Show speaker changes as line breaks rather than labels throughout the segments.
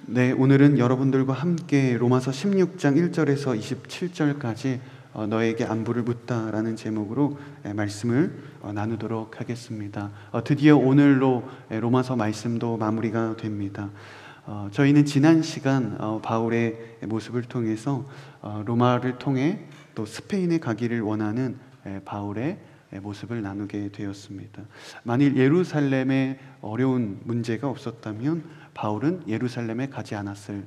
네, 오늘은 여러분들과 함께 로마서 16장 1절에서 27절까지 너에게 안부를 묻다라는 제목으로 말씀을 나누도록 하겠습니다. 드디어 오늘로 로마서 말씀도 마무리가 됩니다. 저희는 지난 시간 바울의 모습을 통해서 로마를 통해 또 스페인에 가기를 원하는 바울의 모습을 나누게 되었습니다. 만일 예루살렘에 어려운 문제가 없었다면 바울은 예루살렘에 가지 않았을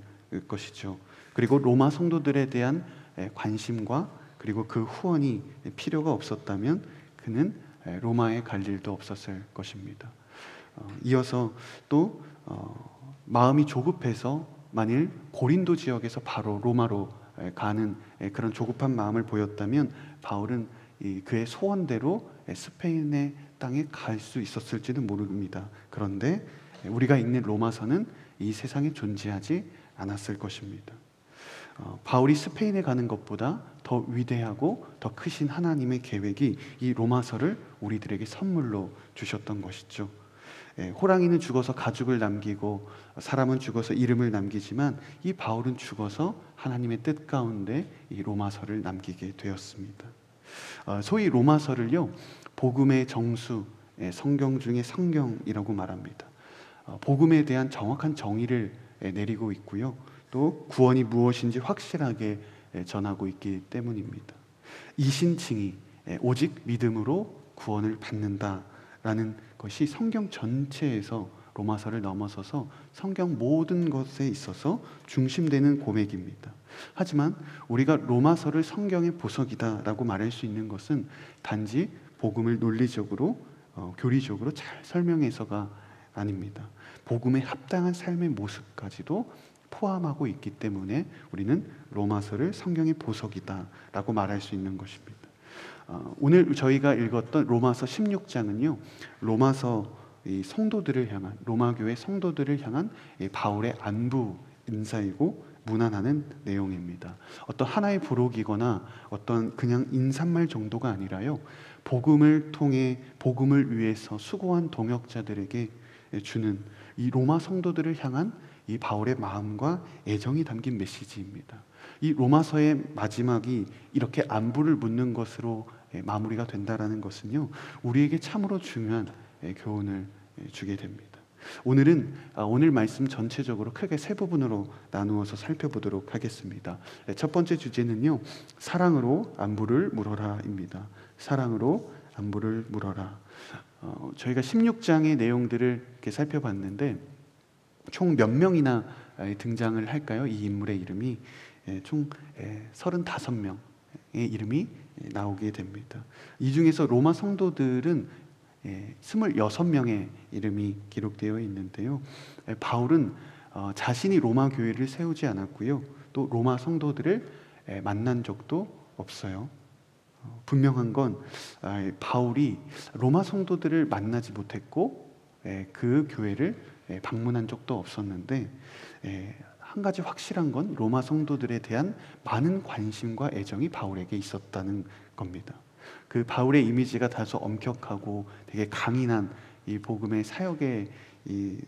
것이죠. 그리고 로마 성도들에 대한 관심과 그리고 그 후원이 필요가 없었다면 그는 로마에 갈 일도 없었을 것입니다. 이어서 또 마음이 조급해서 만일 고린도 지역에서 바로 로마로 가는 그런 조급한 마음을 보였다면 바울은 그의 소원대로 스페인의 땅에 갈 수 있었을지는 모릅니다. 그런데 우리가 읽는 로마서는 이 세상에 존재하지 않았을 것입니다. 바울이 스페인에 가는 것보다 더 위대하고 더 크신 하나님의 계획이 이 로마서를 우리들에게 선물로 주셨던 것이죠. 호랑이는 죽어서 가죽을 남기고 사람은 죽어서 이름을 남기지만 이 바울은 죽어서 하나님의 뜻 가운데 이 로마서를 남기게 되었습니다. 소위 로마서를요, 복음의 정수, 성경 중에 성경이라고 말합니다. 복음에 대한 정확한 정의를 내리고 있고요, 또 구원이 무엇인지 확실하게 전하고 있기 때문입니다. 이신칭의 오직 믿음으로 구원을 받는다라는 것이 성경 전체에서 로마서를 넘어서서 성경 모든 것에 있어서 중심되는 고백입니다. 하지만 우리가 로마서를 성경의 보석이다라고 말할 수 있는 것은 단지 복음을 논리적으로 교리적으로 잘 설명해서가 아닙니다. 복음에 합당한 삶의 모습까지도 포함하고 있기 때문에 우리는 로마서를 성경의 보석이다라고 말할 수 있는 것입니다. 오늘 저희가 읽었던 로마서 16장은요, 로마서 이 성도들을 향한, 로마 교회 성도들을 향한 바울의 안부 인사이고 문안하는 내용입니다. 어떤 하나의 부록이거나 어떤 그냥 인사말 정도가 아니라요, 복음을 통해 복음을 위해서 수고한 동역자들에게 주는 이 로마 성도들을 향한 이 바울의 마음과 애정이 담긴 메시지입니다. 이 로마서의 마지막이 이렇게 안부를 묻는 것으로 마무리가 된다라는 것은요, 우리에게 참으로 중요한 교훈을 주게 됩니다. 오늘은 오늘 말씀 전체적으로 크게 세 부분으로 나누어서 살펴보도록 하겠습니다. 첫 번째 주제는요, 사랑으로 안부를 물어라입니다. 사랑으로 안부를 물어라. 저희가 16장의 내용들을 이렇게 살펴봤는데 총 몇 명이나 등장을 할까요? 이 인물의 이름이 총 35명의 이름이 나오게 됩니다. 이 중에서 로마 성도들은 26명의 이름이 기록되어 있는데요, 바울은 자신이 로마 교회를 세우지 않았고요, 또 로마 성도들을 만난 적도 없어요. 분명한 건 바울이 로마 성도들을 만나지 못했고 그 교회를 방문한 적도 없었는데, 한 가지 확실한 건 로마 성도들에 대한 많은 관심과 애정이 바울에게 있었다는 겁니다. 그 바울의 이미지가 다소 엄격하고 되게 강인한 이 복음의 사역의 이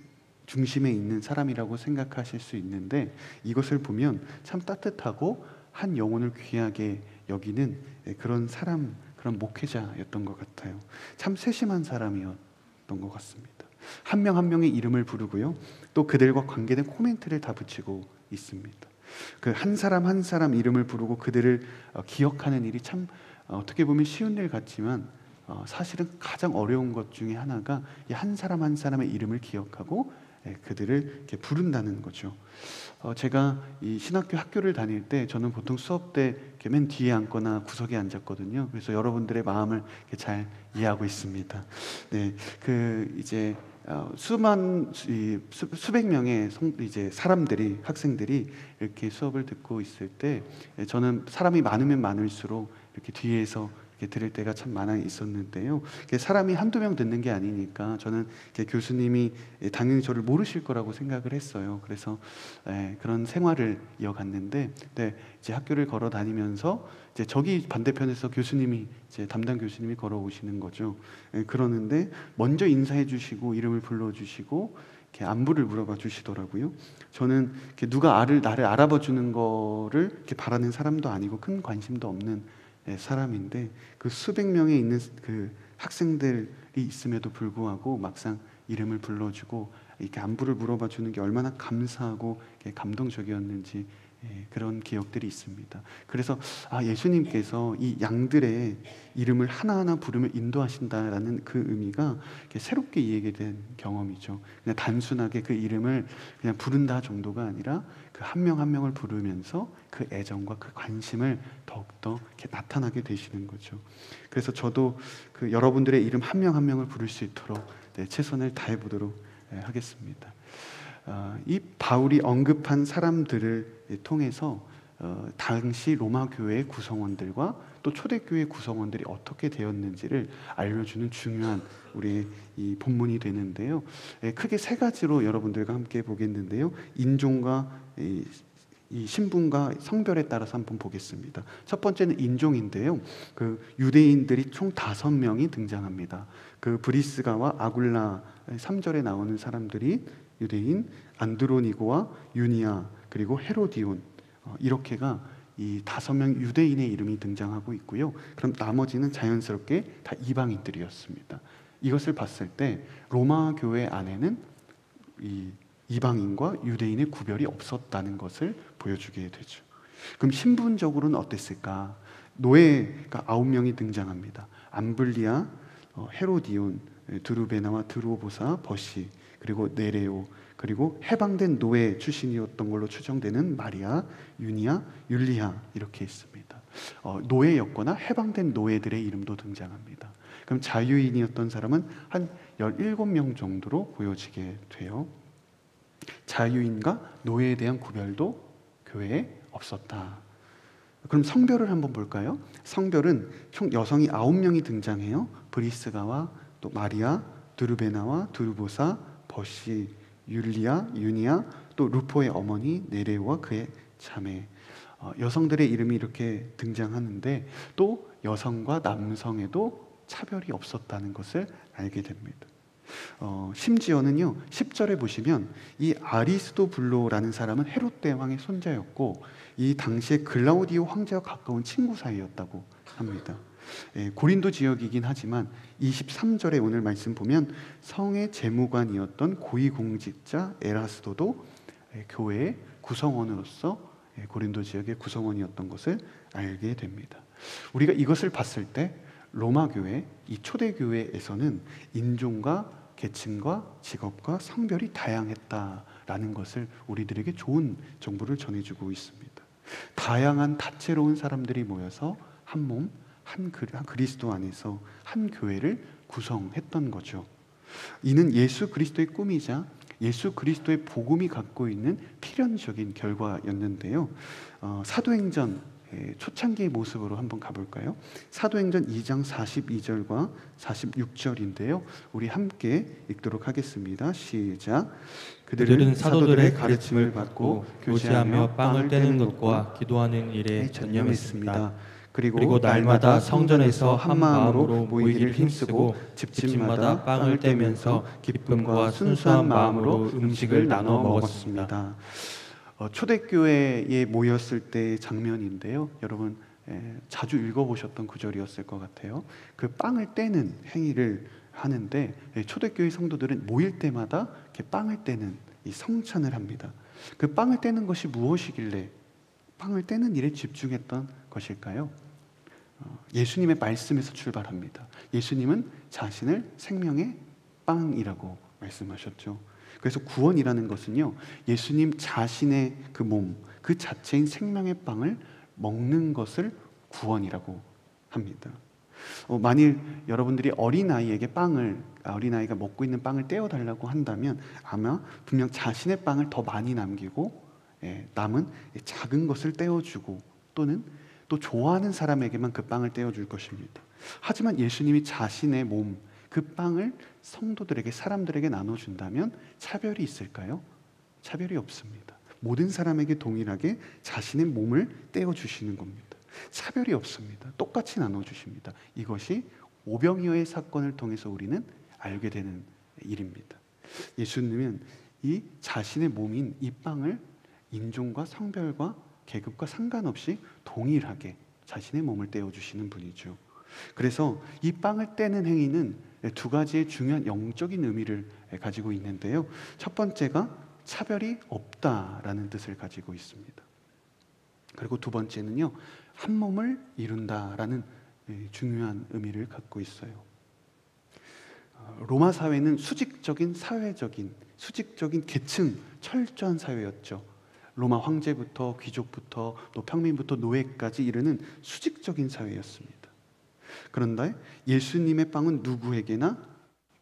중심에 있는 사람이라고 생각하실 수 있는데, 이것을 보면 참 따뜻하고 한 영혼을 귀하게 여기는 그런 사람, 그런 목회자였던 것 같아요. 참 세심한 사람이었던 것 같습니다. 한 명 한 명의 이름을 부르고요, 또 그들과 관계된 코멘트를 다 붙이고 있습니다. 그 한 사람 한 사람 이름을 부르고 그들을 기억하는 일이 참 어떻게 보면 쉬운 일 같지만 사실은 가장 어려운 것 중에 하나가 이 한 사람 한 사람의 이름을 기억하고 그들을 이렇게 부른다는 거죠. 제가 이 신학교 학교를 다닐 때 저는 보통 수업 때 이렇게 맨 뒤에 앉거나 구석에 앉았거든요. 그래서 여러분들의 마음을 이렇게 잘 이해하고 있습니다. 네, 그 이제 수백 명의 이제 사람들이, 학생들이 이렇게 수업을 듣고 있을 때 저는 사람이 많으면 많을수록 이렇게 뒤에서 이렇게 들을 때가 참 많아 있었는데요, 사람이 한두 명 듣는 게 아니니까 저는 교수님이 당연히 저를 모르실 거라고 생각을 했어요. 그래서 그런 생활을 이어갔는데, 이제 학교를 걸어 다니면서 이제 저기 반대편에서 교수님이, 이제 담당 교수님이 걸어오시는 거죠. 그러는데 먼저 인사해 주시고 이름을 불러 주시고 이렇게 안부를 물어봐 주시더라고요. 저는 이렇게 누가 나를 알아봐 주는 거를 이렇게 바라는 사람도 아니고 큰 관심도 없는 사람인데, 그 수백 명에 있는 그 학생들이 있음에도 불구하고 막상 이름을 불러주고 이렇게 안부를 물어봐 주는 게 얼마나 감사하고 감동적이었는지 그런 기억들이 있습니다. 그래서 예수님께서 이 양들의 이름을 하나하나 부르며 인도하신다라는 그 의미가 새롭게 이해하게 된 경험이죠. 그냥 단순하게 그 이름을 그냥 부른다 정도가 아니라 그 한 명 한 명을 부르면서 그 애정과 그 관심을 더욱더 이렇게 나타나게 되시는 거죠. 그래서 저도 그 여러분들의 이름 한 명 한 명을 부를 수 있도록 최선을 다해 보도록 하겠습니다. 이 바울이 언급한 사람들을 통해서 당시 로마 교회의 구성원들과 또 초대교회 구성원들이 어떻게 되었는지를 알려주는 중요한 우리 이 본문이 되는데요. 크게 세 가지로 여러분들과 함께 보겠는데요. 인종과 이 신분과 성별에 따라서 한번 보겠습니다. 첫 번째는 인종인데요. 그 유대인들이 총 5명이 등장합니다. 그 브리스가와 아굴라 3절에 나오는 사람들이 유대인, 안드로니고와 유니아 그리고 헤로디온, 이렇게가 이 5명 유대인의 이름이 등장하고 있고요. 그럼 나머지는 자연스럽게 다 이방인들이었습니다. 이것을 봤을 때 로마 교회 안에는 이 이방인과 유대인의 구별이 없었다는 것을 보여주게 되죠. 그럼 신분적으로는 어땠을까? 노예가 9명이 등장합니다. 암블리아, 헤로디온, 드루베나와 드로보사, 버시, 그리고 네레오, 그리고 해방된 노예 출신이었던 걸로 추정되는 마리아, 유니아, 율리아, 이렇게 있습니다. 노예였거나 해방된 노예들의 이름도 등장합니다. 그럼 자유인이었던 사람은 한 17명 정도로 보여지게 돼요. 자유인과 노예에 대한 구별도 교회에 없었다. 그럼 성별을 한번 볼까요? 성별은 총 여성이 9명이 등장해요. 브리스가와 또 마리아, 드루베나와 드루보사, 버시, 율리아, 유니아, 또 루포의 어머니 네레오와 그의 자매, 여성들의 이름이 이렇게 등장하는데 또 여성과 남성에도 차별이 없었다는 것을 알게 됩니다. 심지어는요 10절에 보시면 이 아리스도블로라는 사람은 헤롯 대왕의 손자였고 이 당시에 글라우디오 황제와 가까운 친구 사이였다고 합니다. 고린도 지역이긴 하지만 23절에 오늘 말씀 보면 성의 재무관이었던 고위공직자 에라스도도 교회의 구성원으로서 고린도 지역의 구성원이었던 것을 알게 됩니다. 우리가 이것을 봤을 때 로마 교회, 이 초대 교회에서는 인종과 계층과 직업과 성별이 다양했다라는 것을 우리들에게 좋은 정보를 전해주고 있습니다. 다양한 다채로운 사람들이 모여서 한 몸, 한 그리스도 안에서 한 교회를 구성했던 거죠. 이는 예수 그리스도의 꿈이자 예수 그리스도의 복음이 갖고 있는 필연적인 결과였는데요. 사도행전 초창기의 모습으로 한번 가볼까요? 사도행전 2장 42절과 46절인데요. 우리 함께 읽도록 하겠습니다. 시작.
그들은 사도들의 가르침을 받고 교제하며 빵을 떼는 것과 기도하는 일에 전념했습니다.
그리고 날마다 성전에서 한 마음으로 모이기를 힘쓰고 집집마다 빵을 떼면서 기쁨과 순수한 마음으로 음식을 나눠 먹었습니다. 초대교회에 모였을 때의 장면인데요. 여러분 자주 읽어보셨던 구절이었을 것 같아요. 그 빵을 떼는 행위를 하는데 초대교회 성도들은 모일 때마다 이렇게 빵을 떼는 이 성찬을 합니다. 그 빵을 떼는 것이 무엇이길래 빵을 떼는 일에 집중했던 것일까요? 예수님의 말씀에서 출발합니다. 예수님은 자신을 생명의 빵이라고 말씀하셨죠. 그래서 구원이라는 것은요, 예수님 자신의 그 몸, 그 자체인 생명의 빵을 먹는 것을 구원이라고 합니다. 만일 여러분들이 어린아이에게 어린아이가 먹고 있는 빵을 떼어달라고 한다면 아마 분명 자신의 빵을 더 많이 남기고 남은 작은 것을 떼어주고 또는 또 좋아하는 사람에게만 그 빵을 떼어줄 것입니다. 하지만 예수님이 자신의 몸, 그 빵을 성도들에게, 사람들에게 나눠준다면 차별이 있을까요? 차별이 없습니다. 모든 사람에게 동일하게 자신의 몸을 떼어주시는 겁니다. 차별이 없습니다. 똑같이 나눠주십니다. 이것이 오병이어의 사건을 통해서 우리는 알게 되는 일입니다. 예수님은 이 자신의 몸인 이 빵을 인종과 성별과 계급과 상관없이 동일하게 자신의 몸을 떼어주시는 분이죠. 그래서 이 빵을 떼는 행위는 두 가지의 중요한 영적인 의미를 가지고 있는데요. 첫 번째가 차별이 없다라는 뜻을 가지고 있습니다. 그리고 두 번째는요, 한 몸을 이룬다라는 중요한 의미를 갖고 있어요. 로마 사회는 수직적인 계층, 철저한 사회였죠. 로마 황제부터 귀족부터 또 평민부터 노예까지 이르는 수직적인 사회였습니다. 그런데 예수님의 빵은 누구에게나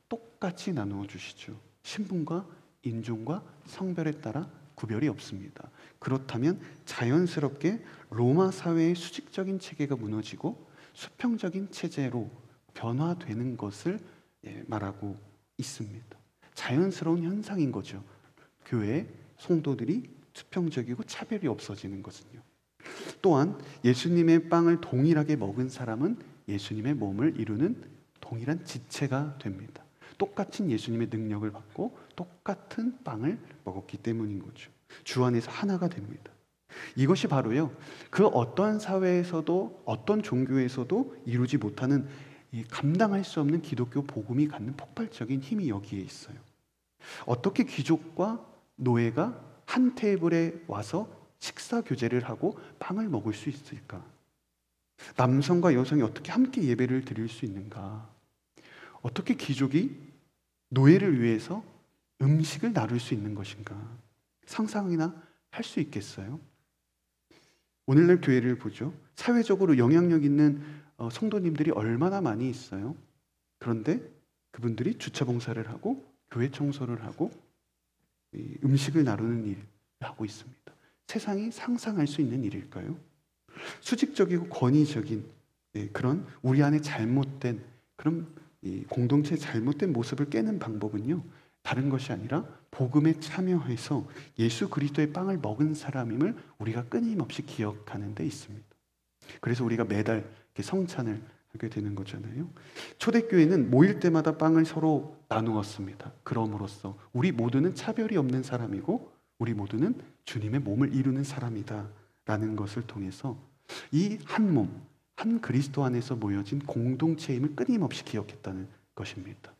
똑같이 나누어 주시죠. 신분과 인종과 성별에 따라 구별이 없습니다. 그렇다면 자연스럽게 로마 사회의 수직적인 체계가 무너지고 수평적인 체제로 변화되는 것을 말하고 있습니다. 자연스러운 현상인 거죠. 교회 성도들이 수평적이고 차별이 없어지는 것은요. 또한 예수님의 빵을 동일하게 먹은 사람은 예수님의 몸을 이루는 동일한 지체가 됩니다. 똑같은 예수님의 능력을 받고 똑같은 빵을 먹었기 때문인 거죠. 주 안에서 하나가 됩니다. 이것이 바로요, 그 어떤 사회에서도 어떤 종교에서도 이루지 못하는 이 감당할 수 없는 기독교 복음이 갖는 폭발적인 힘이 여기에 있어요. 어떻게 귀족과 노예가 한 테이블에 와서 식사 교제를 하고 빵을 먹을 수 있을까? 남성과 여성이 어떻게 함께 예배를 드릴 수 있는가? 어떻게 귀족이 노예를 위해서 음식을 나눌 수 있는 것인가? 상상이나 할 수 있겠어요? 오늘날 교회를 보죠. 사회적으로 영향력 있는 성도님들이 얼마나 많이 있어요. 그런데 그분들이 주차 봉사를 하고 교회 청소를 하고 음식을 나누는 일을 하고 있습니다. 세상이 상상할 수 있는 일일까요? 수직적이고 권위적인 그런 우리 안에 잘못된 그런 공동체의 잘못된 모습을 깨는 방법은요, 다른 것이 아니라 복음에 참여해서 예수 그리스도의 빵을 먹은 사람임을 우리가 끊임없이 기억하는 데 있습니다. 그래서 우리가 매달 이렇게 성찬을 하게 되는 거잖아요. 초대교회는 모일 때마다 빵을 서로 나누었습니다. 그럼으로써 우리 모두는 차별이 없는 사람이고 우리 모두는 주님의 몸을 이루는 사람이다 라는 것을 통해서 이 한 몸, 한 그리스도 안에서 모여진 공동체임을 끊임없이 기억했다는 것입니다.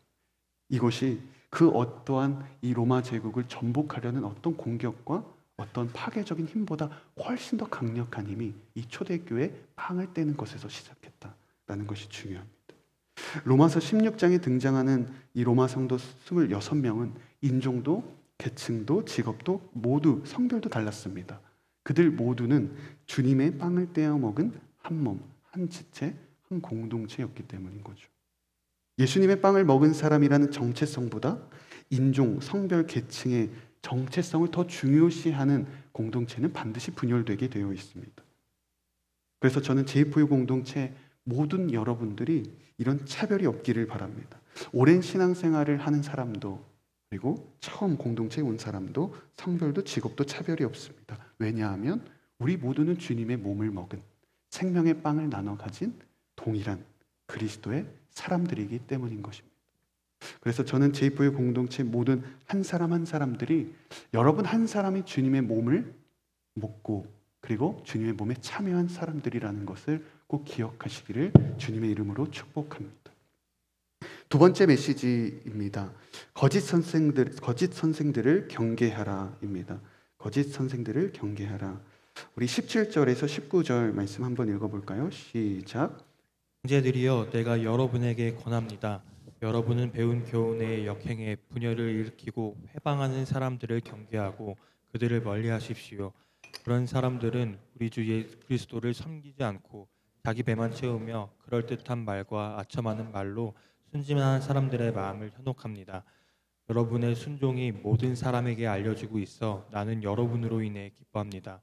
이것이 그 어떠한 이 로마 제국을 전복하려는 어떤 공격과 어떤 파괴적인 힘보다 훨씬 더 강력한 힘이 이 초대교회 빵을 떼는 것에서 시작했다라는 것이 중요합니다. 로마서 16장에 등장하는 이 로마 성도 26명은 인종도 계층도 직업도 모두 성별도 달랐습니다. 그들 모두는 주님의 빵을 떼어 먹은 한 몸, 한 지체, 한 공동체였기 때문인 거죠. 예수님의 빵을 먹은 사람이라는 정체성보다 인종, 성별, 계층의 정체성을 더 중요시하는 공동체는 반드시 분열되게 되어 있습니다. 그래서 저는 제2포유 공동체 모든 여러분들이 이런 차별이 없기를 바랍니다. 오랜 신앙생활을 하는 사람도 그리고 처음 공동체에 온 사람도 성별도 직업도 차별이 없습니다. 왜냐하면 우리 모두는 주님의 몸을 먹은 생명의 빵을 나눠 가진 동일한 그리스도의 사람들이기 때문인 것입니다. 그래서 저는 제2포유 공동체 모든 한 사람 한 사람들이 여러분 한 사람이 주님의 몸을 먹고 그리고 주님의 몸에 참여한 사람들이라는 것을 꼭 기억하시기를 주님의 이름으로 축복합니다. 두 번째 메시지입니다. 거짓 선생들을 경계하라입니다. 거짓 선생들을 경계하라. 우리 17절에서 19절 말씀 한번 읽어볼까요? 시작.
형제들이여, 내가 여러분에게 권합니다. 여러분은 배운 교훈의 역행에 분열을 일으키고 회방하는 사람들을 경계하고 그들을 멀리하십시오. 그런 사람들은 우리 주 예수 그리스도를 섬기지 않고 자기 배만 채우며 그럴듯한 말과 아첨하는 말로 순진한 사람들의 마음을 현혹합니다. 여러분의 순종이 모든 사람에게 알려지고 있어 나는 여러분으로 인해 기뻐합니다.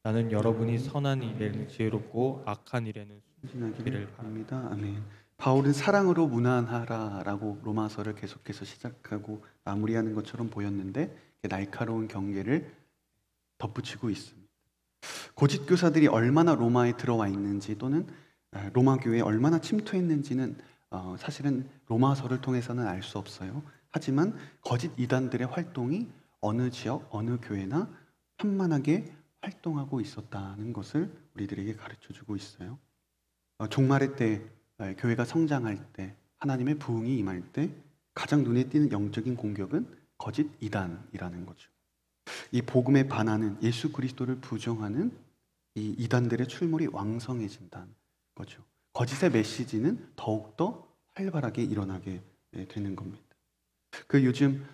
나는 여러분이 선한 일에는 지혜롭고 악한 일에는 순진하기를
바랍니다. 아멘. 바울은 사랑으로 무난하라라고 로마서를 계속해서 시작하고 마무리하는 것처럼 보였는데 날카로운 경계를 덧붙이고 있습니다. 고짓 교사들이 얼마나 로마에 들어와 있는지 또는 로마 교회에 얼마나 침투했는지는 사실은 로마서를 통해서는 알 수 없어요. 하지만 거짓 이단들의 활동이 어느 지역, 어느 교회나 산만하게 활동하고 있었다는 것을 우리들에게 가르쳐주고 있어요. 종말의 때, 교회가 성장할 때, 하나님의 부흥이 임할 때 가장 눈에 띄는 영적인 공격은 거짓 이단이라는 거죠. 이 복음에 반하는, 예수 그리스도를 부정하는 이 이단들의 출몰이 왕성해진다는 거죠. 거짓의 메시지는 더욱더 활발하게 일어나게 되는 겁니다. 요즘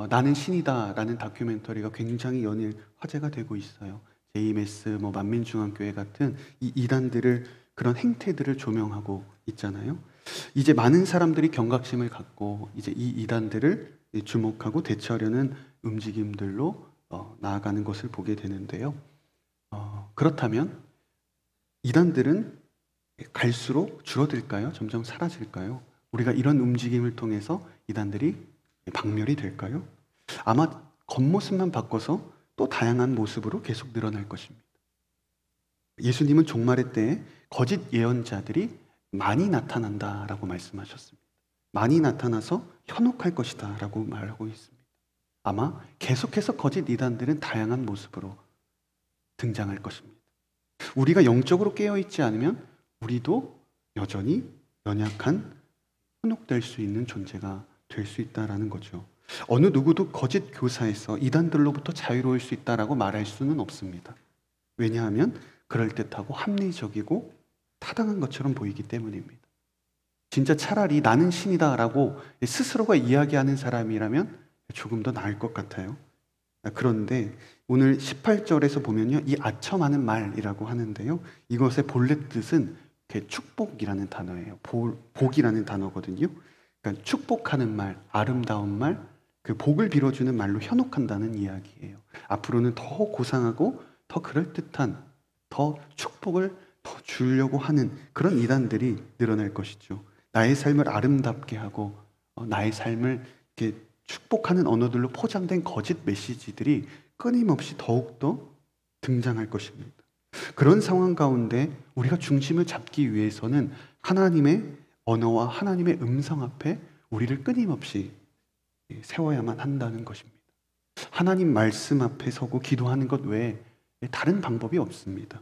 나는 신이다라는 다큐멘터리가 굉장히 연일 화제가 되고 있어요. JMS, 만민중앙교회 같은 이 이단들을, 그런 행태들을 조명하고 있잖아요. 이제 많은 사람들이 경각심을 갖고 이제 이 이단들을 주목하고 대처하려는 움직임들로 나아가는 것을 보게 되는데요. 그렇다면 이단들은 갈수록 줄어들까요? 점점 사라질까요? 우리가 이런 움직임을 통해서 이단들이 박멸이 될까요? 아마 겉모습만 바꿔서 또 다양한 모습으로 계속 늘어날 것입니다. 예수님은 종말의 때에 거짓 예언자들이 많이 나타난다라고 말씀하셨습니다. 많이 나타나서 현혹할 것이다 라고 말하고 있습니다. 아마 계속해서 거짓 이단들은 다양한 모습으로 등장할 것입니다. 우리가 영적으로 깨어있지 않으면 우리도 여전히 연약한, 현혹될 수 있는 존재가 될 수 있다는 거죠. 어느 누구도 거짓 교사에서 이단들로부터 자유로울 수 있다라고 말할 수는 없습니다. 왜냐하면 그럴듯하고 합리적이고 타당한 것처럼 보이기 때문입니다. 진짜 차라리 나는 신이다라고 스스로가 이야기하는 사람이라면 조금 더 나을 것 같아요. 그런데 오늘 18절에서 보면요, 이 아첨하는 말이라고 하는데요, 이것의 본래 뜻은 축복이라는 단어예요. 복이라는 단어거든요. 그러니까 축복하는 말, 아름다운 말, 그 복을 빌어주는 말로 현혹한다는 이야기예요. 앞으로는 더 고상하고 더 그럴듯한, 더 축복을 더 주려고 하는 그런 이단들이 늘어날 것이죠. 나의 삶을 아름답게 하고 나의 삶을 이렇게 축복하는 언어들로 포장된 거짓 메시지들이 끊임없이 더욱더 등장할 것입니다. 그런 상황 가운데 우리가 중심을 잡기 위해서는 하나님의 언어와 하나님의 음성 앞에 우리를 끊임없이 세워야만 한다는 것입니다. 하나님 말씀 앞에 서고 기도하는 것 외에 다른 방법이 없습니다.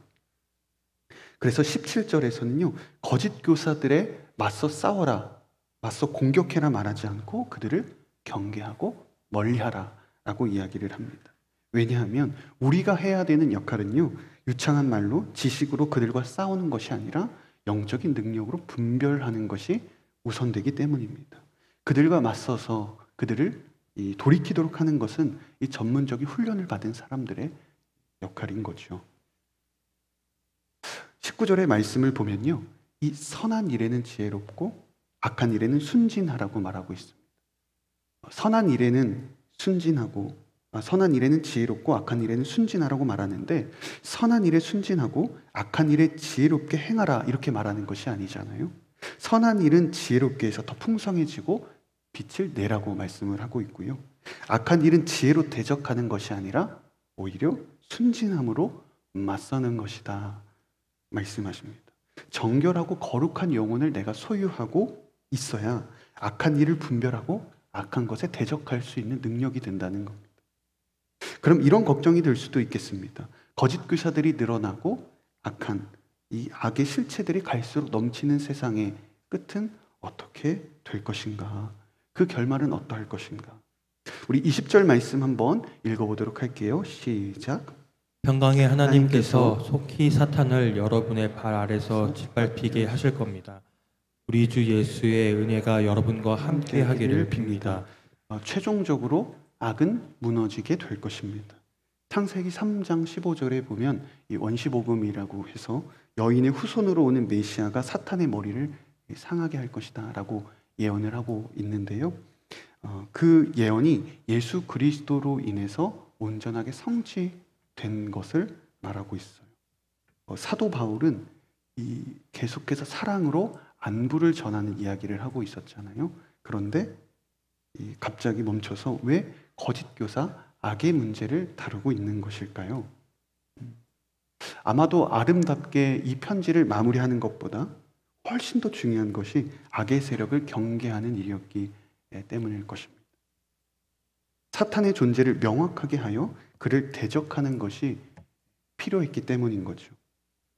그래서 17절에서는요, 거짓 교사들의 맞서 싸워라, 맞서 공격해라 말하지 않고 그들을 경계하고 멀리하라 라고 이야기를 합니다. 왜냐하면 우리가 해야 되는 역할은요, 유창한 말로 지식으로 그들과 싸우는 것이 아니라 영적인 능력으로 분별하는 것이 우선되기 때문입니다. 그들과 맞서서 그들을 돌이키도록 하는 것은 이 전문적인 훈련을 받은 사람들의 역할인 거죠. 19절의 말씀을 보면요, 이 선한 일에는 지혜롭고 악한 일에는 순진하라고 말하고 있습니다. 선한 일에는 지혜롭고 악한 일에는 순진하라고 말하는데, 선한 일에 순진하고 악한 일에 지혜롭게 행하라 이렇게 말하는 것이 아니잖아요. 선한 일은 지혜롭게 해서 더 풍성해지고 빛을 내라고 말씀을 하고 있고요, 악한 일은 지혜로 대적하는 것이 아니라 오히려 순진함으로 맞서는 것이다 말씀하십니다. 정결하고 거룩한 영혼을 내가 소유하고 있어야 악한 일을 분별하고 악한 것에 대적할 수 있는 능력이 된다는 겁니다. 그럼 이런 걱정이 들 수도 있겠습니다. 거짓 교사들이 늘어나고 악한 이 악의 실체들이 갈수록 넘치는 세상의 끝은 어떻게 될 것인가? 그 결말은 어떠할 것인가? 우리 20절 말씀 한번 읽어보도록 할게요. 시작.
평강의 하나님께서 속히 사탄을 여러분의 발 아래서 짓밟히게 하실 겁니다. 우리 주 예수의 은혜가 여러분과 함께 하기를 빕니다.
최종적으로 악은 무너지게 될 것입니다. 창세기 3장 15절에 보면 이 원시복음이라고 해서 여인의 후손으로 오는 메시아가 사탄의 머리를 상하게 할 것이다 라고 예언을 하고 있는데요, 그 예언이 예수 그리스도로 인해서 온전하게 성취된 것을 말하고 있어요. 사도 바울은 계속해서 사랑으로 안부를 전하는 이야기를 하고 있었잖아요. 그런데 갑자기 멈춰서 왜 거짓 교사, 악의 문제를 다루고 있는 것일까요? 아마도 아름답게 이 편지를 마무리하는 것보다 훨씬 더 중요한 것이 악의 세력을 경계하는 일이었기 때문일 것입니다. 사탄의 존재를 명확하게 하여 그를 대적하는 것이 필요했기 때문인 거죠.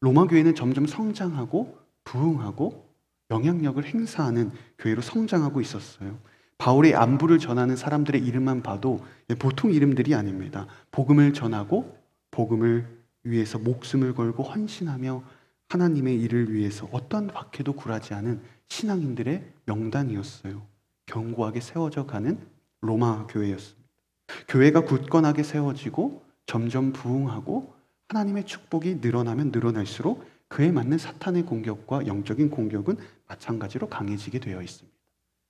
로마 교회는 점점 성장하고 부흥하고 영향력을 행사하는 교회로 성장하고 있었어요. 바울의 안부를 전하는 사람들의 이름만 봐도 보통 이름들이 아닙니다. 복음을 전하고 복음을 위해서 목숨을 걸고 헌신하며 하나님의 일을 위해서 어떤 박해도 굴하지 않은 신앙인들의 명단이었어요. 견고하게 세워져 가는 로마 교회였습니다. 교회가 굳건하게 세워지고 점점 부흥하고 하나님의 축복이 늘어나면 늘어날수록 그에 맞는 사탄의 공격과 영적인 공격은 마찬가지로 강해지게 되어 있습니다.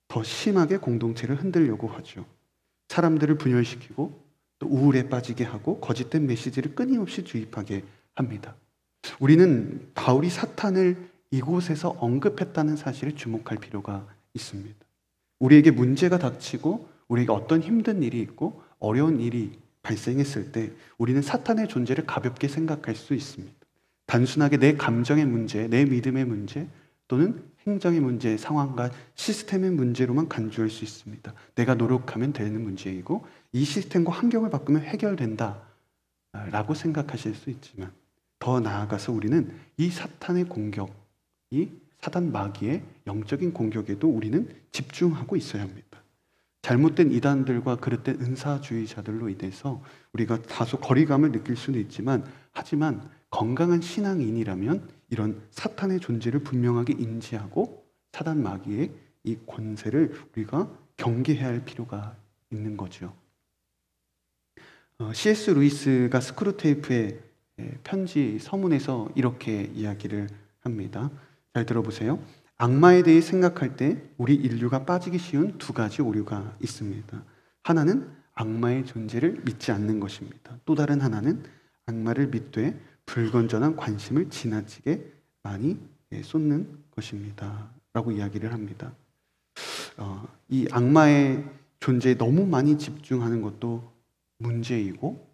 더 심하게 공동체를 흔들려고 하죠. 사람들을 분열시키고 또 우울에 빠지게 하고 거짓된 메시지를 끊임없이 주입하게 합니다. 우리는 바울이 사탄을 이곳에서 언급했다는 사실에 주목할 필요가 있습니다. 우리에게 문제가 닥치고 우리에게 어떤 힘든 일이 있고 어려운 일이 발생했을 때 우리는 사탄의 존재를 가볍게 생각할 수 있습니다. 단순하게 내 감정의 문제, 내 믿음의 문제 또는 행정의 문제, 상황과 시스템의 문제로만 간주할 수 있습니다. 내가 노력하면 되는 문제이고 이 시스템과 환경을 바꾸면 해결된다 라고 생각하실 수 있지만 더 나아가서 우리는 이 사탄의 공격, 이 사단 마귀의 영적인 공격에도 우리는 집중하고 있어야 합니다. 잘못된 이단들과 그릇된 은사주의자들로 인해서 우리가 다소 거리감을 느낄 수는 있지만 하지만 건강한 신앙인이라면 이런 사탄의 존재를 분명하게 인지하고 사단 마귀의 이 권세를 우리가 경계해야 할 필요가 있는 거죠. C.S. 루이스가 스크루테이프의 편지 서문에서 이렇게 이야기를 합니다. 잘 들어보세요. 악마에 대해 생각할 때 우리 인류가 빠지기 쉬운 두 가지 오류가 있습니다. 하나는 악마의 존재를 믿지 않는 것입니다. 또 다른 하나는 악마를 믿되 불건전한 관심을 지나치게 많이 쏟는 것입니다. 라고 이야기를 합니다. 이 악마의 존재에 너무 많이 집중하는 것도 문제이고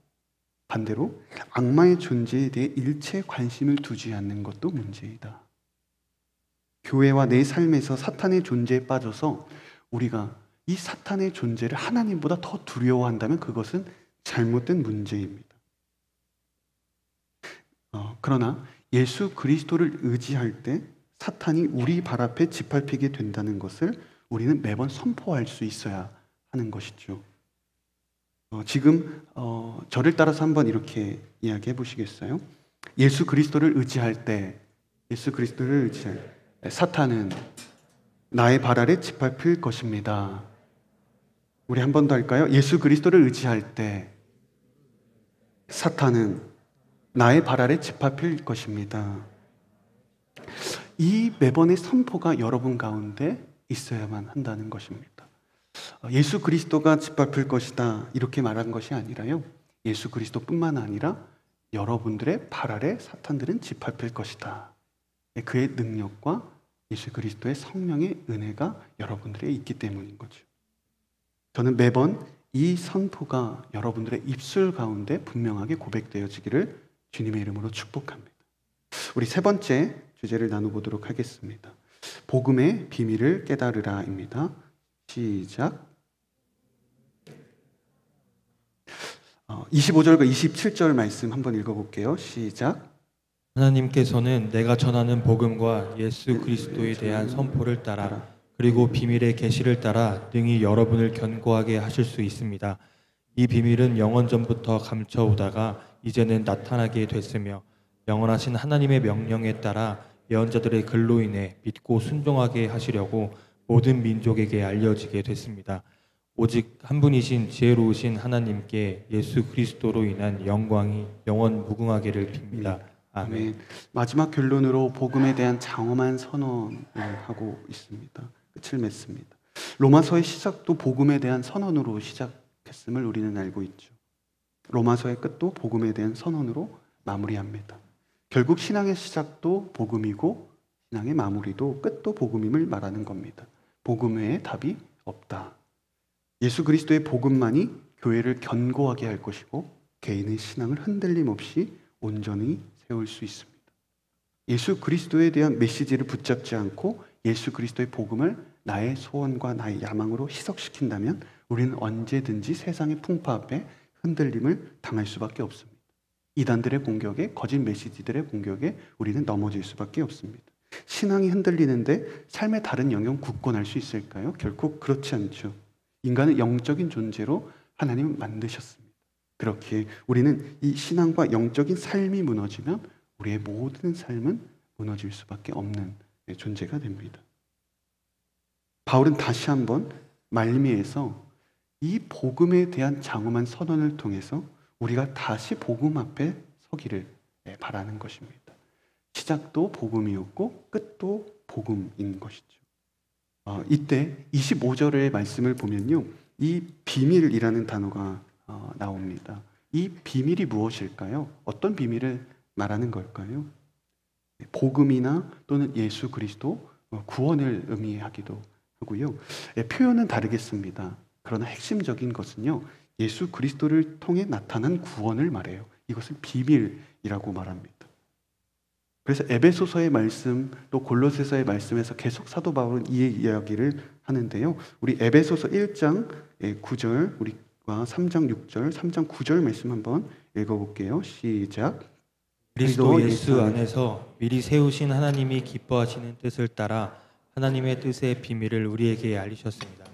반대로 악마의 존재에 대해 일체 관심을 두지 않는 것도 문제이다. 교회와 내 삶에서 사탄의 존재에 빠져서 우리가 이 사탄의 존재를 하나님보다 더 두려워한다면 그것은 잘못된 문제입니다. 그러나 예수 그리스도를 의지할 때 사탄이 우리 발 앞에 짓밟히게 된다는 것을 우리는 매번 선포할 수 있어야 하는 것이죠. 지금 저를 따라서 한번 이렇게 이야기해 보시겠어요? 예수 그리스도를 의지할 때 사탄은 나의 발 아래 짓밟힐 것입니다. 우리 한 번 더 할까요? 예수 그리스도를 의지할 때 사탄은 나의 발 아래 짓밟힐 것입니다. 이 매번의 선포가 여러분 가운데 있어야만 한다는 것입니다. 예수 그리스도가 짓밟힐 것이다 이렇게 말한 것이 아니라요. 예수 그리스도뿐만 아니라 여러분들의 발 아래 사탄들은 짓밟힐 것이다. 그의 능력과 예수 그리스도의 성령의 은혜가 여러분들에게 있기 때문인 거죠. 저는 매번 이 선포가 여러분들의 입술 가운데 분명하게 고백되어지기를 주님의 이름으로 축복합니다. 우리 세 번째 주제를 나눠보도록 하겠습니다. 복음의 비밀을 깨달으라입니다. 시작. 25절과 27절 말씀 한번 읽어볼게요. 시작.
하나님께서는 내가 전하는 복음과 예수 그리스도에 대한 선포를 따라 그리고 비밀의 계시를 따라 능히 여러분을 견고하게 하실 수 있습니다. 이 비밀은 영원 전부터 감춰오다가 이제는 나타나게 됐으며 영원하신 하나님의 명령에 따라 예언자들의 글로 인해 믿고 순종하게 하시려고 모든 민족에게 알려지게 됐습니다. 오직 한 분이신 지혜로우신 하나님께 예수 그리스도로 인한 영광이 영원 무궁하기를 빕니다. 아멘.
마지막 결론으로 복음에 대한 장엄한 선언을 하고 있습니다. 끝을 맺습니다. 로마서의 시작도 복음에 대한 선언으로 시작했음을 우리는 알고 있죠. 로마서의 끝도 복음에 대한 선언으로 마무리합니다. 결국 신앙의 시작도 복음이고 신앙의 마무리도 끝도 복음임을 말하는 겁니다. 복음 외에 답이 없다. 예수 그리스도의 복음만이 교회를 견고하게 할 것이고 개인의 신앙을 흔들림 없이 온전히 세울 수 있습니다. 예수 그리스도에 대한 메시지를 붙잡지 않고 예수 그리스도의 복음을 나의 소원과 나의 야망으로 희석시킨다면 우리는 언제든지 세상의 풍파 앞에 흔들림을 당할 수밖에 없습니다. 이단들의 공격에, 거짓 메시지들의 공격에 우리는 넘어질 수밖에 없습니다. 신앙이 흔들리는데 삶의 다른 영역 굳건할 수 있을까요? 결코 그렇지 않죠. 인간은 영적인 존재로 하나님은 만드셨습니다. 그렇게 우리는 이 신앙과 영적인 삶이 무너지면 우리의 모든 삶은 무너질 수밖에 없는 존재가 됩니다. 바울은 다시 한번 말미에서 이 복음에 대한 장엄한 선언을 통해서 우리가 다시 복음 앞에 서기를 바라는 것입니다. 시작도 복음이었고 끝도 복음인 것이죠. 이때 25절의 말씀을 보면요, 이 비밀이라는 단어가 나옵니다. 이 비밀이 무엇일까요? 어떤 비밀을 말하는 걸까요? 복음이나 또는 예수 그리스도, 구원을 의미하기도 하고요. 표현은 다르겠습니다. 그러나 핵심적인 것은요, 예수 그리스도를 통해 나타난 구원을 말해요. 이것을 비밀이라고 말합니다. 그래서 에베소서의 말씀, 또 골로새서의 말씀에서 계속 사도 바울은 이 이야기를 하는데요. 우리 에베소서 1장 9절, 우리가 3장 6절, 3장 9절 말씀 한번 읽어볼게요. 시작.
그리스도 예수 안에서 미리 세우신 하나님이 기뻐하시는 뜻을 따라 하나님의 뜻의 비밀을 우리에게 알리셨습니다.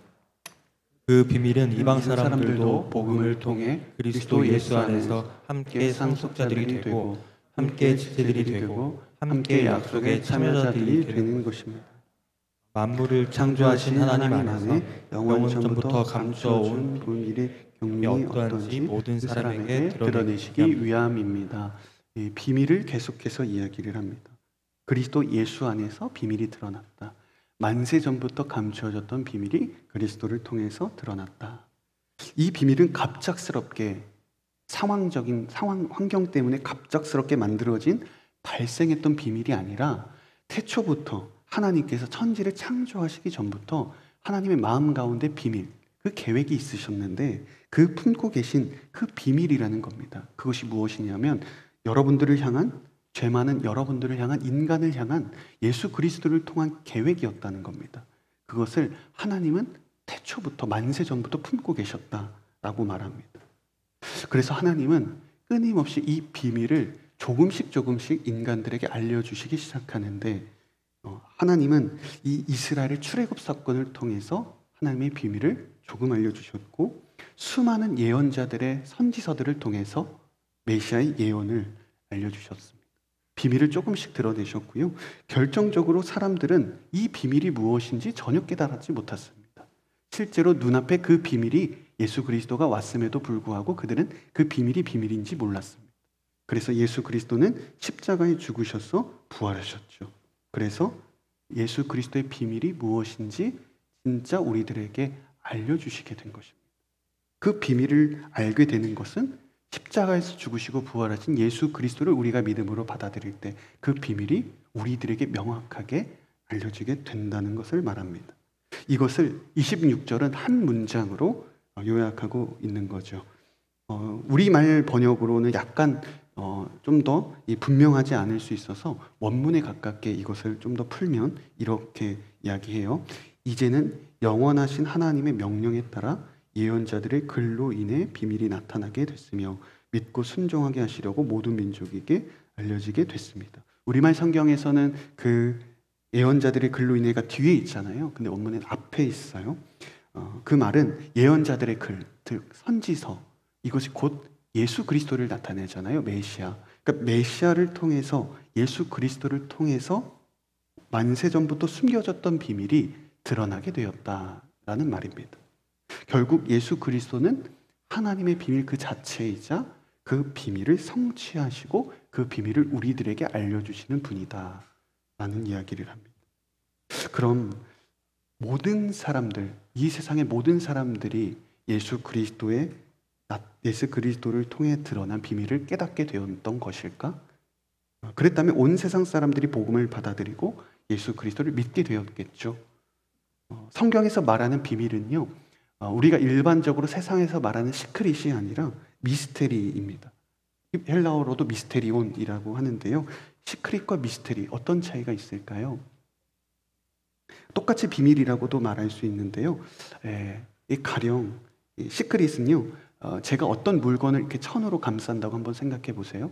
그 비밀은 이방 사람들도 복음을 통해 그리스도 예수 안에서 함께 상속자들이 되고 함께 지체들이 되고 함께 약속의 참여자들이 되는
것입니다.
만물을 창조하신 하나님 안에서 영원 전부터 감춰온
비밀의
경륜이
경륜이
어떠한지 모든
그
사람에게
드러내시기 위함입니다. 이 비밀을 계속해서 이야기를 합니다. 그리스도 예수 안에서 비밀이 드러났다. 만세 전부터 감추어졌던 비밀이 그리스도를 통해서 드러났다. 이 비밀은 갑작스럽게 환경 때문에 갑작스럽게 만들어진 발생했던 비밀이 아니라 태초부터 하나님께서 천지를 창조하시기 전부터 하나님의 마음 가운데 비밀, 그 계획이 있으셨는데 그 품고 계신 그 비밀이라는 겁니다. 그것이 무엇이냐면 여러분들을 향한, 죄 많은 여러분들을 향한, 인간을 향한 예수 그리스도를 통한 계획이었다는 겁니다. 그것을 하나님은 태초부터, 만세 전부터 품고 계셨다라고 말합니다. 그래서 하나님은 끊임없이 이 비밀을 조금씩 인간들에게 알려주시기 시작하는데, 하나님은 이 이스라엘의 출애굽 사건을 통해서 하나님의 비밀을 조금 알려주셨고, 수많은 예언자들의 선지서들을 통해서 메시아의 예언을 알려주셨습니다. 비밀을 조금씩 드러내셨고요. 결정적으로 사람들은 이 비밀이 무엇인지 전혀 깨달지 못했습니다. 실제로 눈앞에 그 비밀이 예수 그리스도가 왔음에도 불구하고 그들은 그 비밀이 비밀인지 몰랐습니다. 그래서 예수 그리스도는 십자가에 죽으셔서 부활하셨죠. 그래서 예수 그리스도의 비밀이 무엇인지 진짜 우리들에게 알려주시게 된 것입니다. 그 비밀을 알게 되는 것은 십자가에서 죽으시고 부활하신 예수 그리스도를 우리가 믿음으로 받아들일 때 그 비밀이 우리들에게 명확하게 알려지게 된다는 것을 말합니다. 이것을 26절은 한 문장으로 요약하고 있는 거죠. 우리말 번역으로는 약간 좀 더 분명하지 않을 수 있어서 원문에 가깝게 이것을 좀 더 풀면 이렇게 이야기해요. 이제는 영원하신 하나님의 명령에 따라 예언자들의 글로 인해 비밀이 나타나게 됐으며 믿고 순종하게 하시려고 모든 민족에게 알려지게 됐습니다. 우리말 성경에서는 그 예언자들의 글로 인해가 뒤에 있잖아요. 근데 원문은 앞에 있어요. 그 말은 예언자들의 글, 즉 선지서, 이것이 곧 예수 그리스도를 나타내잖아요. 메시아. 그러니까 메시아를 통해서, 예수 그리스도를 통해서 만세 전부터 숨겨졌던 비밀이 드러나게 되었다라는 말입니다. 결국 예수 그리스도는 하나님의 비밀 그 자체이자 그 비밀을 성취하시고 그 비밀을 우리들에게 알려주시는 분이다 라는 이야기를 합니다. 그럼 모든 사람들, 이 세상의 모든 사람들이 예수 그리스도를 통해 드러난 비밀을 깨닫게 되었던 것일까? 그랬다면 온 세상 사람들이 복음을 받아들이고 예수 그리스도를 믿게 되었겠죠. 성경에서 말하는 비밀은요, 우리가 일반적으로 세상에서 말하는 시크릿이 아니라 미스테리입니다. 헬라어로도 미스테리온이라고 하는데요. 시크릿과 미스테리, 어떤 차이가 있을까요? 똑같이 비밀이라고도 말할 수 있는데요. 이 가령 이 시크릿은요, 제가 어떤 물건을 이렇게 천으로 감싼다고 한번 생각해 보세요.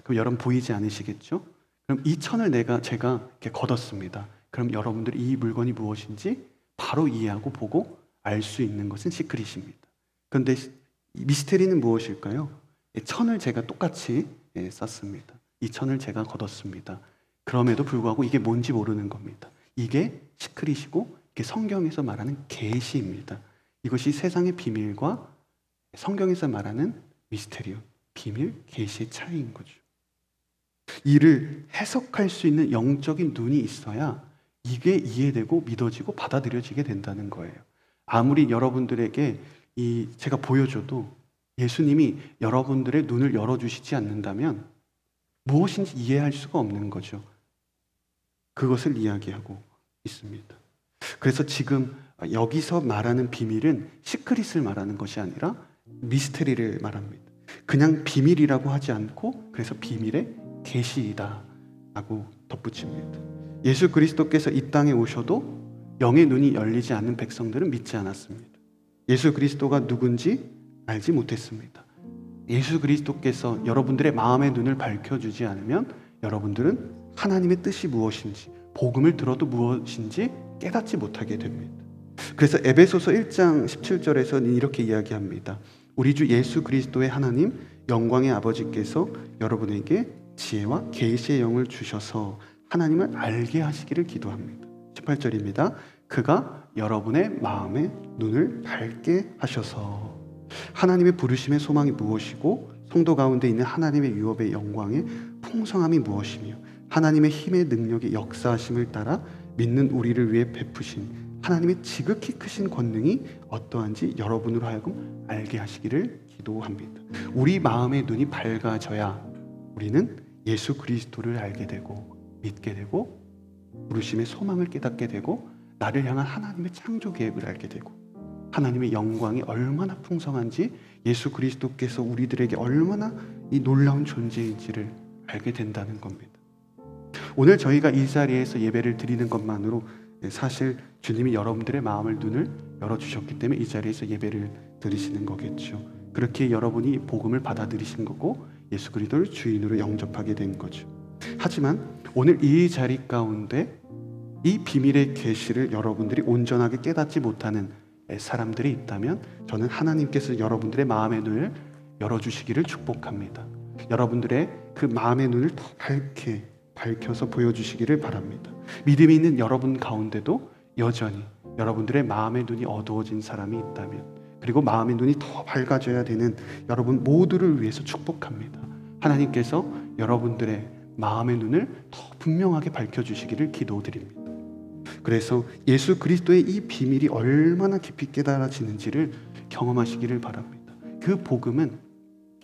그럼 여러분 보이지 않으시겠죠? 그럼 이 천을 제가 이렇게 걷었습니다. 그럼 여러분들이 이 물건이 무엇인지 바로 이해하고 보고 알 수 있는 것은 시크릿입니다. 그런데 이 미스테리는 무엇일까요? 천을 제가 똑같이 썼습니다. 이 천을 제가 걷었습니다. 그럼에도 불구하고 이게 뭔지 모르는 겁니다. 이게 시크릿이고 이게 성경에서 말하는 계시입니다. 이것이 세상의 비밀과 성경에서 말하는 미스테리오, 비밀, 계시의 차이인 거죠. 이를 해석할 수 있는 영적인 눈이 있어야 이게 이해되고 믿어지고 받아들여지게 된다는 거예요. 아무리 여러분들에게 제가 보여줘도 예수님이 여러분들의 눈을 열어주시지 않는다면 무엇인지 이해할 수가 없는 거죠. 그것을 이야기하고 있습니다. 그래서 지금 여기서 말하는 비밀은 시크릿을 말하는 것이 아니라 미스테리를 말합니다. 그냥 비밀이라고 하지 않고 그래서 비밀의 계시이다 라고 덧붙입니다. 예수 그리스도께서 이 땅에 오셔도 영의 눈이 열리지 않는 백성들은 믿지 않았습니다. 예수 그리스도가 누군지 알지 못했습니다. 예수 그리스도께서 여러분들의 마음의 눈을 밝혀주지 않으면 여러분들은 하나님의 뜻이 무엇인지, 복음을 들어도 무엇인지 깨닫지 못하게 됩니다. 그래서 에베소서 1장 17절에서는 이렇게 이야기합니다. 우리 주 예수 그리스도의 하나님 영광의 아버지께서 여러분에게 지혜와 계시의 영을 주셔서 하나님을 알게 하시기를 기도합니다. 18절입니다. 그가 여러분의 마음의 눈을 밝게 하셔서 하나님의 부르심의 소망이 무엇이고 성도 가운데 있는 하나님의 유업의 영광의 풍성함이 무엇이며 하나님의 힘의 능력의 역사하심을 따라 믿는 우리를 위해 베푸신 하나님의 지극히 크신 권능이 어떠한지 여러분으로 하여금 알게 하시기를 기도합니다. 우리 마음의 눈이 밝아져야 우리는 예수 그리스도를 알게 되고 믿게 되고 부르심의 소망을 깨닫게 되고 나를 향한 하나님의 창조 계획을 알게 되고 하나님의 영광이 얼마나 풍성한지 예수 그리스도께서 우리들에게 얼마나 이 놀라운 존재인지를 알게 된다는 겁니다. 오늘 저희가 이 자리에서 예배를 드리는 것만으로 사실 주님이 여러분들의 마음을 눈을 열어주셨기 때문에 이 자리에서 예배를 드리시는 거겠죠. 그렇게 여러분이 복음을 받아들이신 거고 예수 그리스도를 주인으로 영접하게 된 거죠. 하지만 오늘 이 자리 가운데 이 비밀의 계시를 여러분들이 온전하게 깨닫지 못하는 사람들이 있다면 저는 하나님께서 여러분들의 마음의 눈을 열어주시기를 축복합니다. 여러분들의 그 마음의 눈을 더 밝혀서 보여주시기를 바랍니다. 믿음이 있는 여러분 가운데도 여전히 여러분들의 마음의 눈이 어두워진 사람이 있다면 그리고 마음의 눈이 더 밝아져야 되는 여러분 모두를 위해서 축복합니다. 하나님께서 여러분들의 마음의 눈을 더 분명하게 밝혀주시기를 기도드립니다. 그래서 예수 그리스도의 이 비밀이 얼마나 깊이 깨달아지는지를 경험하시기를 바랍니다. 그 복음은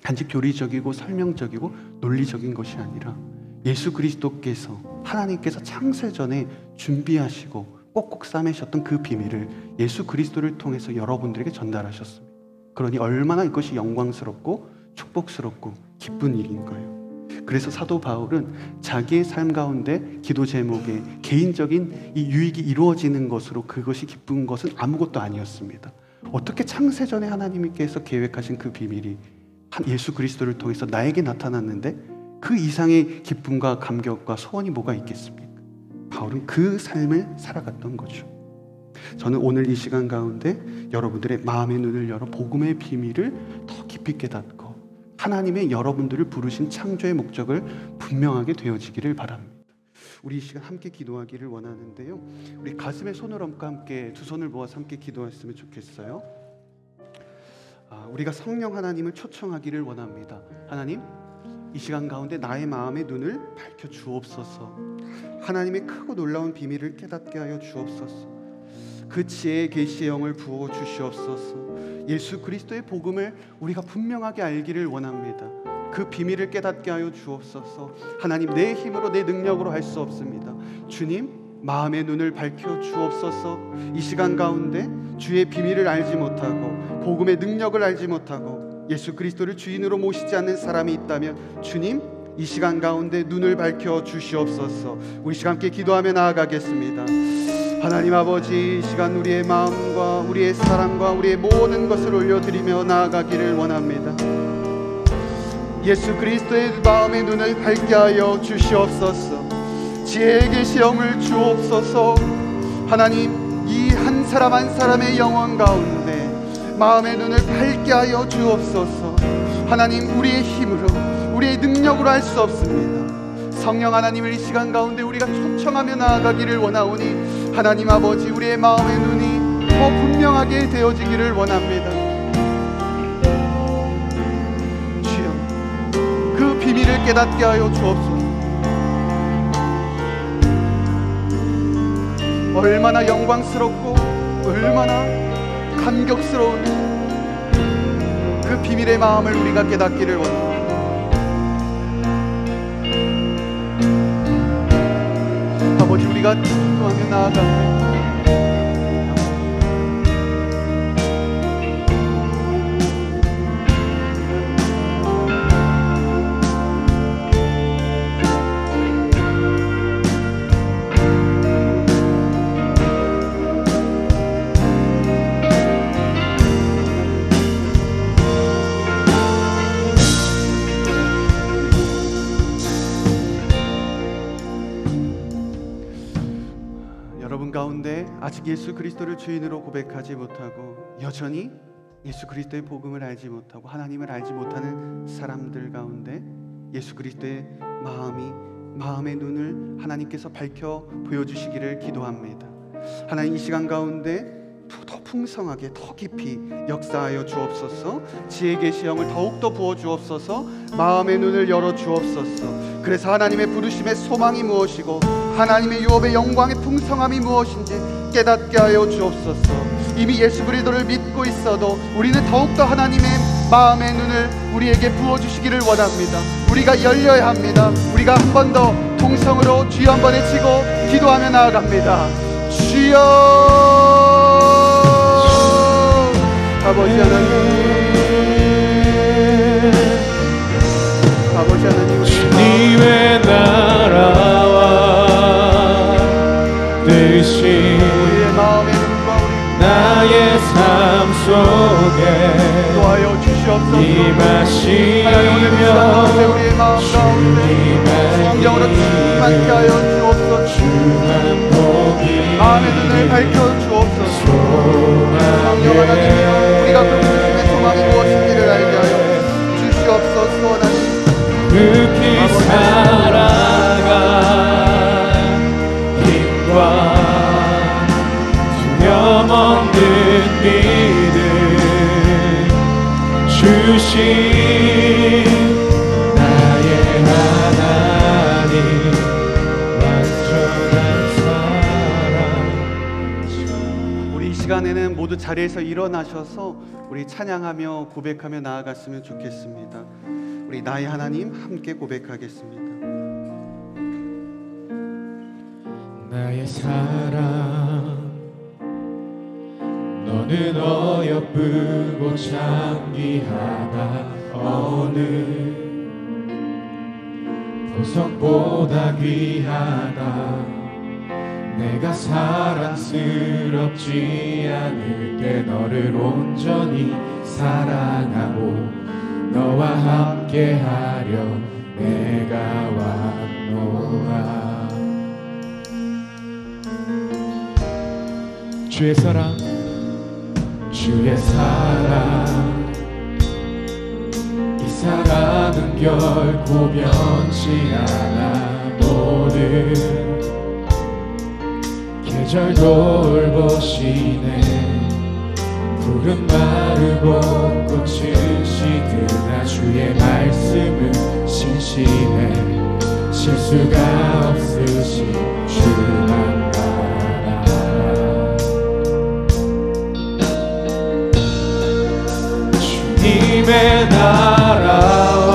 단지 교리적이고 설명적이고 논리적인 것이 아니라 예수 그리스도께서 하나님께서 창세전에 준비하시고 꼭꼭 싸매셨던 그 비밀을 예수 그리스도를 통해서 여러분들에게 전달하셨습니다. 그러니 얼마나 이것이 영광스럽고 축복스럽고 기쁜 일인 거예요. 그래서 사도 바울은 자기의 삶 가운데 기도 제목에 개인적인 이 유익이 이루어지는 것으로 그것이 기쁜 것은 아무것도 아니었습니다. 어떻게 창세전에 하나님께서 계획하신 그 비밀이 예수 그리스도를 통해서 나에게 나타났는데 그 이상의 기쁨과 감격과 소원이 뭐가 있겠습니까? 바울은 그 삶을 살아갔던 거죠. 저는 오늘 이 시간 가운데 여러분들의 마음의 눈을 열어 복음의 비밀을 더 깊이 깨닫고 하나님의 여러분들을 부르신 창조의 목적을 분명하게 되어지기를 바랍니다. 우리 이 시간 함께 기도하기를 원하는데요. 우리 가슴에 손을 얹고 함께 두 손을 모아서 함께 기도했으면 좋겠어요. 우리가 성령 하나님을 초청하기를 원합니다. 하나님, 이 시간 가운데 나의 마음의 눈을 밝혀 주옵소서. 하나님의 크고 놀라운 비밀을 깨닫게 하여 주옵소서. 그 지혜의 계시의 영을 부어 주시옵소서. 예수 그리스도의 복음을 우리가 분명하게 알기를 원합니다. 그 비밀을 깨닫게 하여 주옵소서. 하나님, 내 힘으로 내 능력으로 할 수 없습니다. 주님, 마음의 눈을 밝혀 주옵소서. 이 시간 가운데 주의 비밀을 알지 못하고 복음의 능력을 알지 못하고 예수 그리스도를 주인으로 모시지 않는 사람이 있다면 주님, 이 시간 가운데 눈을 밝혀 주시옵소서. 우리 시간 함께 기도하며 나아가겠습니다. 하나님 아버지, 이 시간 우리의 마음과 우리의 사랑과 우리의 모든 것을 올려드리며 나아가기를 원합니다. 예수 그리스도의 마음의 눈을 밝게 하여 주시옵소서. 지혜의 계시형을 주옵소서. 하나님, 이 한 사람 한 사람의 영혼 가운데 마음의 눈을 밝게 하여 주옵소서. 하나님, 우리의 힘으로 우리의 능력으로 할 수 없습니다. 성령 하나님을 이 시간 가운데 우리가 초청하며 나아가기를 원하오니 하나님 아버지, 우리의 마음의 눈이 더 분명하게 되어지기를 원합니다. 주여, 그 비밀을 깨닫게 하여 주옵소서. 얼마나 영광스럽고 얼마나 감격스러운 그 비밀의 마음을 우리가 깨닫기를 원합니다. 아버지, 우리가 기도하며 나아갑니다. 여러분 가운데 아직 예수 그리스도를 주인으로 고백하지 못하고 여전히 예수 그리스도의 복음을 알지 못하고 하나님을 알지 못하는 사람들 가운데 예수 그리스도의 마음의 눈을 하나님께서 밝혀 보여주시기를 기도합니다. 하나님, 이 시간 가운데 더 풍성하게 더 깊이 역사하여 주옵소서. 지혜 계시형을 더욱더 부어 주옵소서. 마음의 눈을 열어 주옵소서. 그래서 하나님의 부르심의 소망이 무엇이고 하나님의 유업의 영광의 풍성함이 무엇인지 깨닫게 하여 주옵소서. 이미 예수 그리스도를 믿고 있어도 우리는 더욱더 하나님의 마음의 눈을 우리에게 부어주시기를 원합니다. 우리가 열려야 합니다. 우리가 한 번 더 통성으로 주여 한번 외치고 기도하며 나아갑니다. 주여, 아버지 하나님, 아버지 하나님,
주님의 나라와 뜻이
우리의 마음의 눈과
나의 삶 속에
도와여 주시옵소서.
임하시며
우리의 마음 가운데 성령으로 충만케 하여 주옵소서. 마음의 눈을 밝혀 주옵소서. 성령 하나님이여, 우리가 그 부르심의 소망이 무엇인지를 알게 하여 주시옵소서. 하나님,
극히 살아가 힘과 두려움 없는 믿음 주신 나의 하나님, 완전한 사랑.
우리 이 시간에는 모두 자리에서 일어나셔서 우리 찬양하며 고백하며 나아갔으면 좋겠습니다. 우리 나의 하나님 함께 고백하겠습니다.
나의 사랑, 너는 어여쁘고 장귀하다. 어느 보석보다 귀하다. 내가 사랑스럽지 않을 때 너를 온전히 사랑하고 너와 함께하려 내가 왔노라. 주의 사랑, 주의 사랑, 이 사랑은 결코 변치 않아. 모든 계절 돌보시네. 푸른 마르고 꽃은 시드나 주의 말씀은 신실해. 실수가 없으신 주만 바라라. 주님의 나라와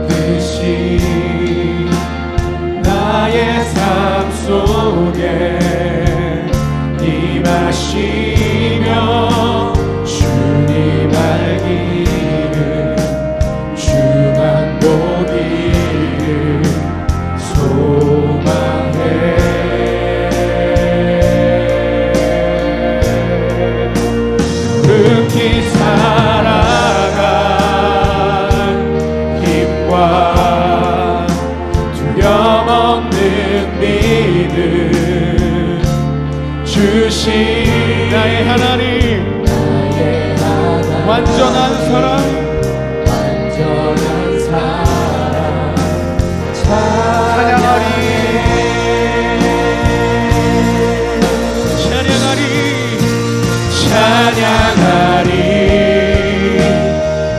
뜻이 나의 삶 속에 임하시며 주님 알기를 주만 보기를 소망해. 살아갈 힘과 두려움 없는 믿음 주신 나의 하나님 완전한 사랑
찬양하리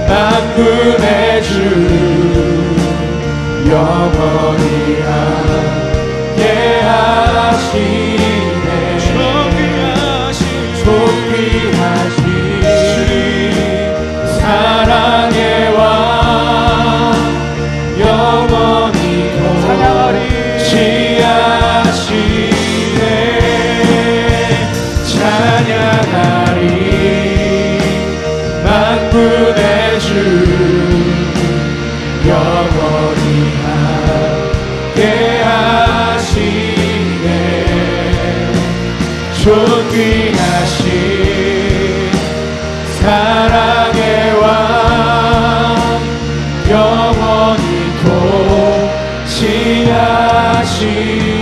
만군의 주 영원히 함께 하시네 존귀하신 사랑의 왕 영원히 지하시네 찬양하리 만군의 주 영원히 함께 하시네 존귀하신 사랑의 왕 영원히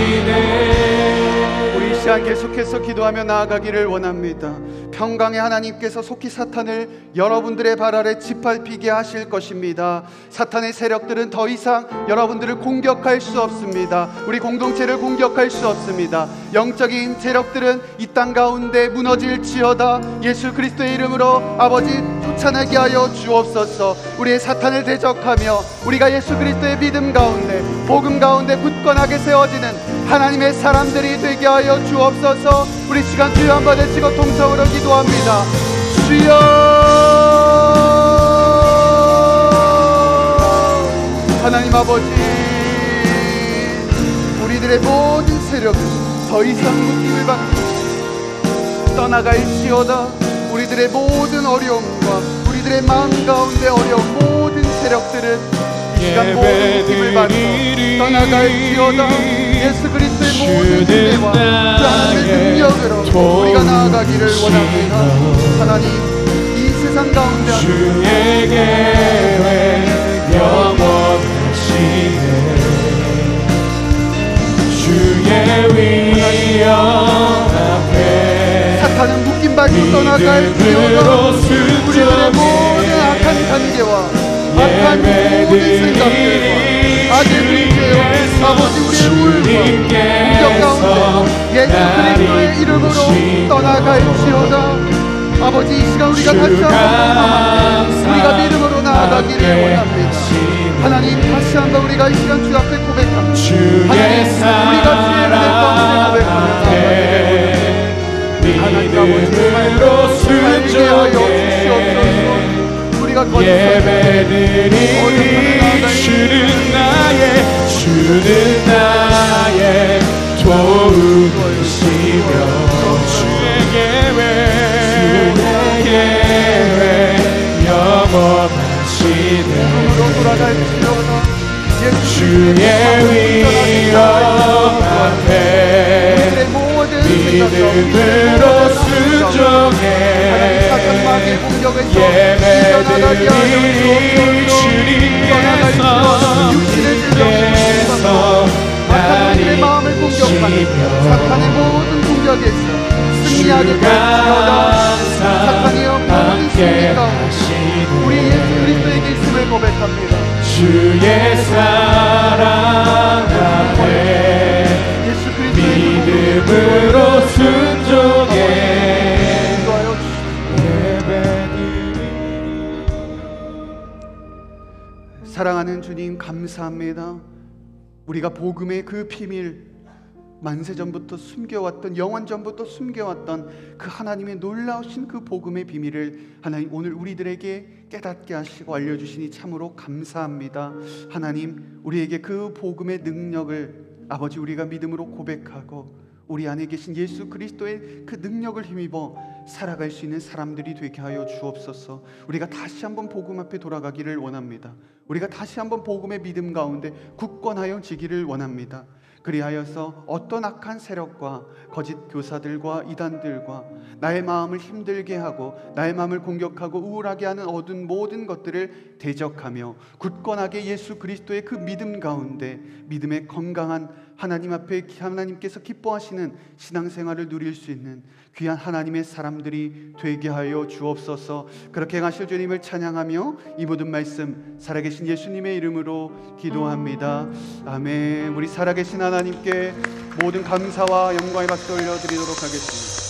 통치하시네.
우리 이 시간 계속해서 기도하며 나아가기를 원합니다. 평강의 하나님께서 속히 사탄을 여러분들의 발 아래 짓밟히게 하실 것입니다. 사탄의 세력들은 더 이상 여러분들을 공격할 수 없습니다. 우리 공동체를 공격할 수 없습니다. 영적인 세력들은 이 땅 가운데 무너질지어다. 예수 그리스도의 이름으로 아버지 쫓아내게 하여 주옵소서. 우리의 사탄을 대적하며 우리가 예수 그리스도의 믿음 가운데 복음 가운데 굳건하게 세워지는 하나님의 사람들이 되게 하여 주옵소서. 우리 시간 주여 한번 외치고 통성으로 기도합니다. 주여 하나님 아버지 우리들의 모든 세력은 더 이상 묶임을 받고 떠나갈지어다. 우리들의 모든 어려움과 우리들의 마음 가운데 어려운 모든 세력들은 이 시간 모든 묶임을 받고 떠나갈지어다. 예수 그리스도의 모든 은혜와 그 하나님의 능력으로 우리가 나아가기를 원합니다. 하나님 이 세상 가운데
주의 계획 영원하시네 주의 위엄 앞에
사탄은 묶임받고 떠나갈지어다. 우리들의 모든 악한 관계와 악한 모든 생각들과 악의 문제와 아버지 우리의 우울과 공격 가운데 예수 그리스도의 이름으로 떠나갈지어다. 아버지 이 시간 우리가 다시 한번 우리가 믿음으로 나아가기를 원합니다. 하나님 다시 한번 우리가 이 시간 주 앞에 고백합니다. 하나님 우리가 주의 은혜 가운데 고백하며 나아가기를 원합니다. 하나님 아버지 살게 하여 주시옵소서. 우리가
예배드리니 주는 나의 도움이시며 주의 계획 영원하시네 주의 위엄 앞에 믿음으로 순종해 예배드리니 주님께서 나를
공격하는 사탄의 모든 공격에서 승리하게 되었습니다. 사탄이여 모든 승리 가운데 우리 예수 그리스도에게 있음을 고백합니다.
주의 사랑 앞에
예수 그리스도의
믿음으로 순종해
사랑하는 주님 감사합니다. 우리가 복음의 그 비밀 만세전부터 숨겨왔던 영원전부터 숨겨왔던 그 하나님의 놀라우신 그 복음의 비밀을 하나님 오늘 우리들에게 깨닫게 하시고 알려주시니 참으로 감사합니다. 하나님 우리에게 그 복음의 능력을 아버지 우리가 믿음으로 고백하고 우리 안에 계신 예수 그리스도의 그 능력을 힘입어 살아갈 수 있는 사람들이 되게 하여 주옵소서. 우리가 다시 한번 복음 앞에 돌아가기를 원합니다. 우리가 다시 한번 복음의 믿음 가운데 굳건하여 지기를 원합니다. 그리하여서 어떤 악한 세력과 거짓 교사들과 이단들과 나의 마음을 힘들게 하고 나의 마음을 공격하고 우울하게 하는 어두운 모든 것들을 대적하며 굳건하게 예수 그리스도의 그 믿음 가운데 믿음의 건강한 하나님 앞에 하나님께서 기뻐하시는 신앙생활을 누릴 수 있는 귀한 하나님의 사람들이 되게 하여 주옵소서. 그렇게 하실 주님을 찬양하며 이 모든 말씀 살아계신 예수님의 이름으로 기도합니다. 아멘. 우리 살아계신 하나님께 모든 감사와 영광의 박수 올려드리도록 하겠습니다.